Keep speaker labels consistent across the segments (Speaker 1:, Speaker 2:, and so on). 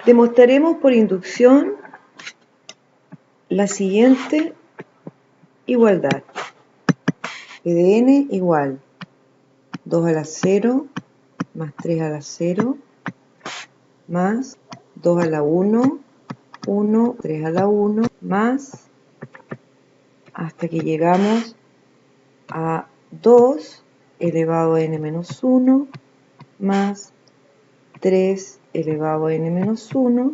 Speaker 1: Demostraremos por inducción la siguiente igualdad. P de n igual 2 a la 0 más 3 a la 0 más 2 a la 1, 1, 3 a la 1 más hasta que llegamos a 2 elevado a n menos 1 más 3 elevado a n menos 1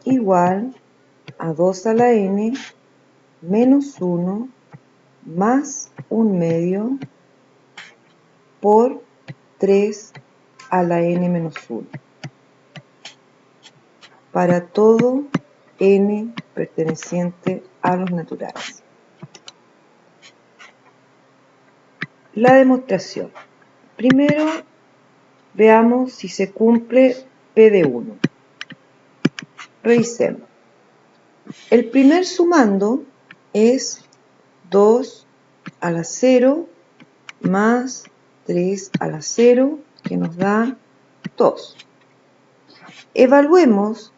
Speaker 1: igual a 2 a la n menos 1 más 1 medio por 3 a la n menos 1 para todo n perteneciente a los naturales. La demostración. Primero veamos si se cumple P de 1. Revisemos. El primer sumando es 2 a la 0 más 3 a la 0, que nos da 2. Evaluemos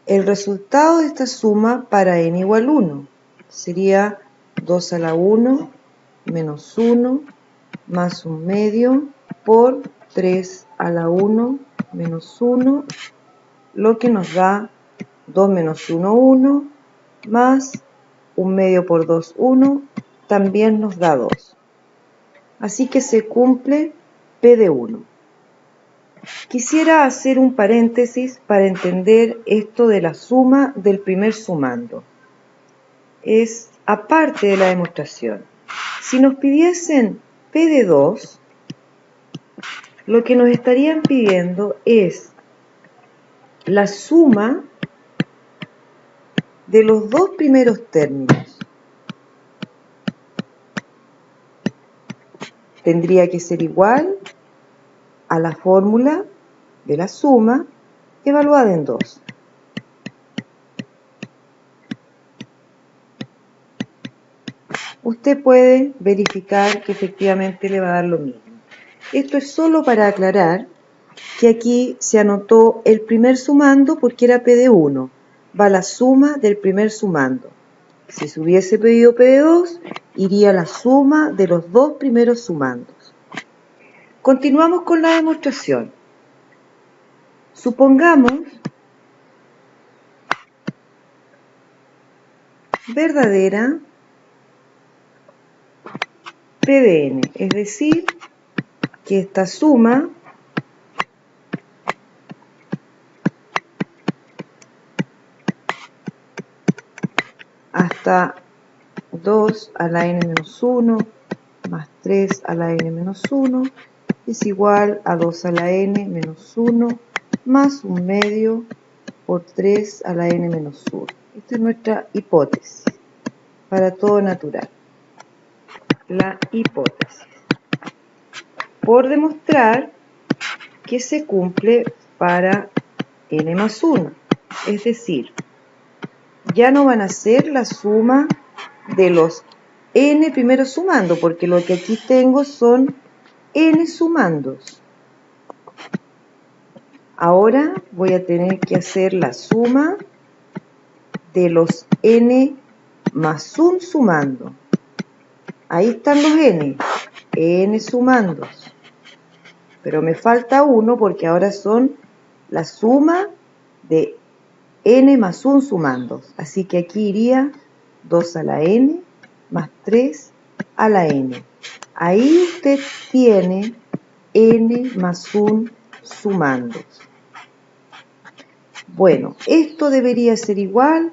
Speaker 1: el resultado de esta suma para n igual 1. Sería 2 a la 1 menos 1 más 1 medio por 3 a la 1 menos 1, lo que nos da 2 menos 1, 1, más 1 medio por 2, 1, también nos da 2. Así que se cumple P de 1. Quisiera hacer un paréntesis para entender esto de la suma del primer sumando. Es aparte de la demostración. Si nos pidiesen P de 2, lo que nos estarían pidiendo es la suma de los dos primeros términos. Tendría que ser igual a la fórmula de la suma evaluada en 2. Usted puede verificar que efectivamente le va a dar lo mismo. Esto es solo para aclarar que aquí se anotó el primer sumando porque era P de 1. Va la suma del primer sumando. Si se hubiese pedido P de 2, iría la suma de los dos primeros sumandos. Continuamos con la demostración. Supongamos verdadera P de n, es decir, que esta suma hasta 2 a la n menos 1 más 3 a la n menos 1 es igual a 2 a la n menos 1 más 1 medio por 3 a la n menos 1. Esta es nuestra hipótesis para todo natural. La hipótesis. Por demostrar que se cumple para n más 1. Es decir, ya no van a ser la suma de los n primeros sumando, porque lo que aquí tengo son n sumandos. Ahora voy a tener que hacer la suma de los n más 1 sumando. Ahí están los n sumandos. Pero me falta 1 porque ahora son la suma de n más 1 sumandos. Así que aquí iría 2 a la n más 3 a la n. Ahí usted tiene n más 1 sumandos. Bueno, esto debería ser igual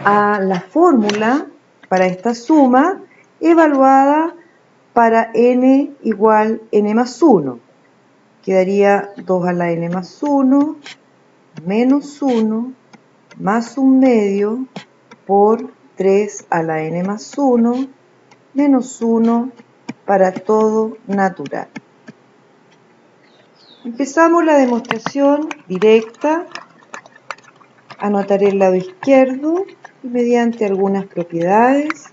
Speaker 1: a la fórmula para esta suma evaluada para n igual n más 1. Quedaría 2 a la n más 1 menos 1 más 1 medio por 3 a la n más 1 menos 1 para todo natural. Empezamos la demostración directa. Anotaré el lado izquierdo y mediante algunas propiedades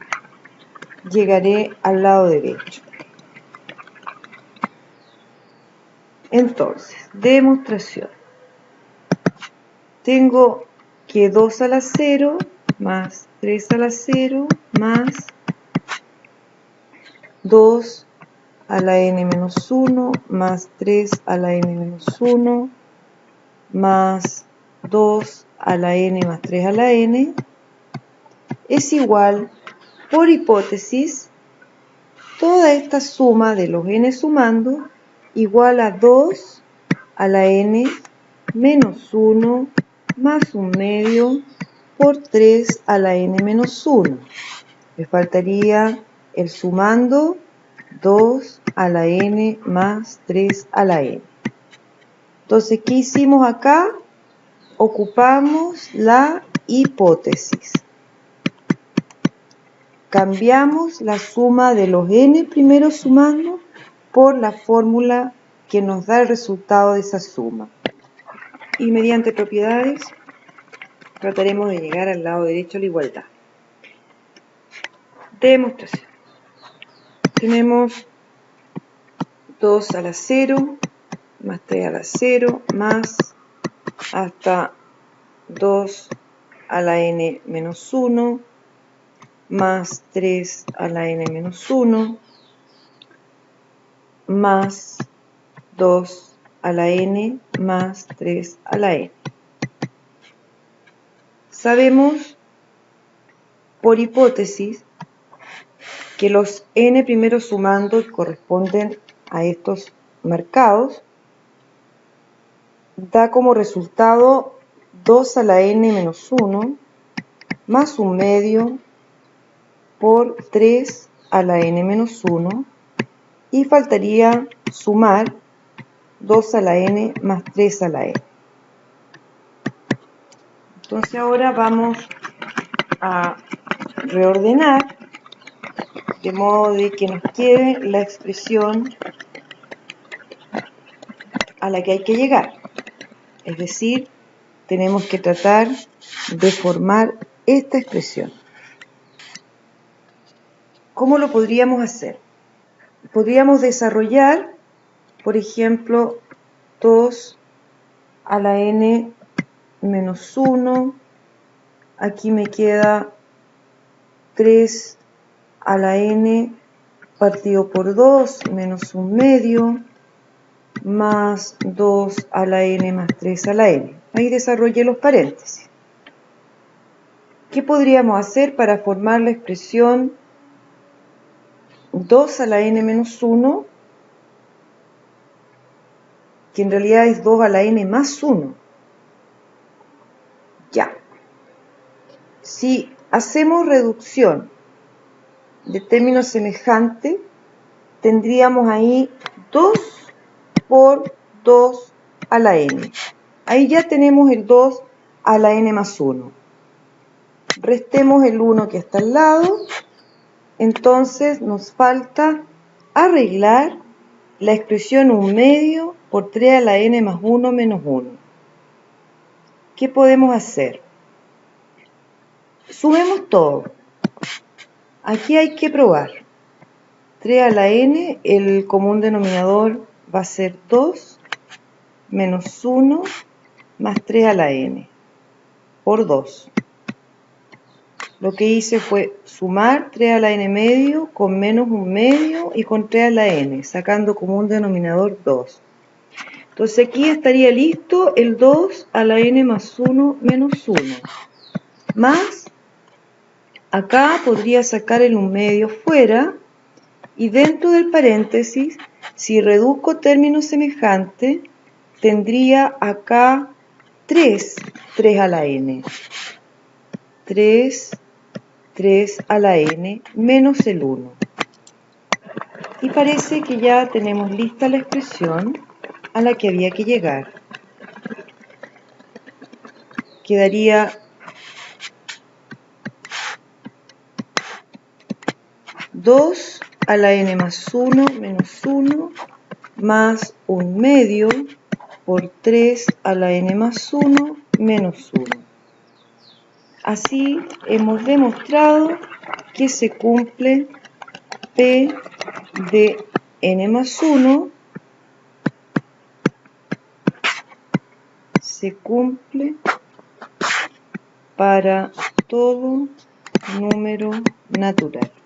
Speaker 1: llegaré al lado derecho. Entonces, demostración. tengo que 2 a la 0 más 3 a la 0 más 2 a la n menos 1 más 3 a la n menos 1 más 2 a la n más 3 a la n es igual, por hipótesis, toda esta suma de los n sumando igual a 2 a la n menos 1 más un medio por 3 a la n menos 1. Me faltaría el sumando 2 a la n más 3 a la n. Entonces, ¿qué hicimos acá? Ocupamos la hipótesis. Cambiamos la suma de los n primero sumando por la fórmula que nos da el resultado de esa suma. Y mediante propiedades trataremos de llegar al lado derecho a la igualdad. Demostración. Tenemos 2 a la 0 más 3 a la 0 más hasta 2 a la n menos 1 más 3 a la n menos 1 más 2 a la n más 3 a la n. Sabemos por hipótesis que los n primeros sumando corresponden a estos marcados, da como resultado 2 a la n menos 1 más un medio por 3 a la n menos 1 y faltaría sumar 2 a la n más 3 a la n. Entonces ahora vamos a reordenar de modo de que nos quede la expresión a la que hay que llegar. Es decir, tenemos que tratar de formar esta expresión. ¿Cómo lo podríamos hacer? Podríamos desarrollar, por ejemplo, 2 a la n menos 1. Aquí me queda 3 a la n partido por 2 menos un medio más 2 a la n más 3 a la n. Ahí desarrollé los paréntesis. ¿Qué podríamos hacer para formar la expresión 2 a la n menos 1, que en realidad es 2 a la n más 1? Ya. Si hacemos reducción de términos semejantes, tendríamos ahí 2 por 2 a la n. Ahí ya tenemos el 2 a la n más 1. Restemos el 1 que está al lado. Entonces nos falta arreglar la expresión 1 medio por 3 a la n más 1 menos 1. ¿Qué podemos hacer? Sumemos todo. Aquí hay que probar. 3 a la n, el común denominador va a ser 2 menos 1 más 3 a la n por 2. Lo que hice fue sumar 3 a la n medio con menos un medio y con 3 a la n, sacando común denominador 2. Entonces aquí estaría listo el 2 a la n más 1 menos 1. Más, acá podría sacar el 1 medio fuera y dentro del paréntesis, si reduzco términos semejantes, tendría acá 3 a la n. 3 a la n menos el 1. Y parece que ya tenemos lista la expresión a la que había que llegar. Quedaría 2 a la n más 1 menos 1 más un medio por 3 a la n más 1 menos 1. Así hemos demostrado que se cumple P de n más 1, se cumple para todo número natural.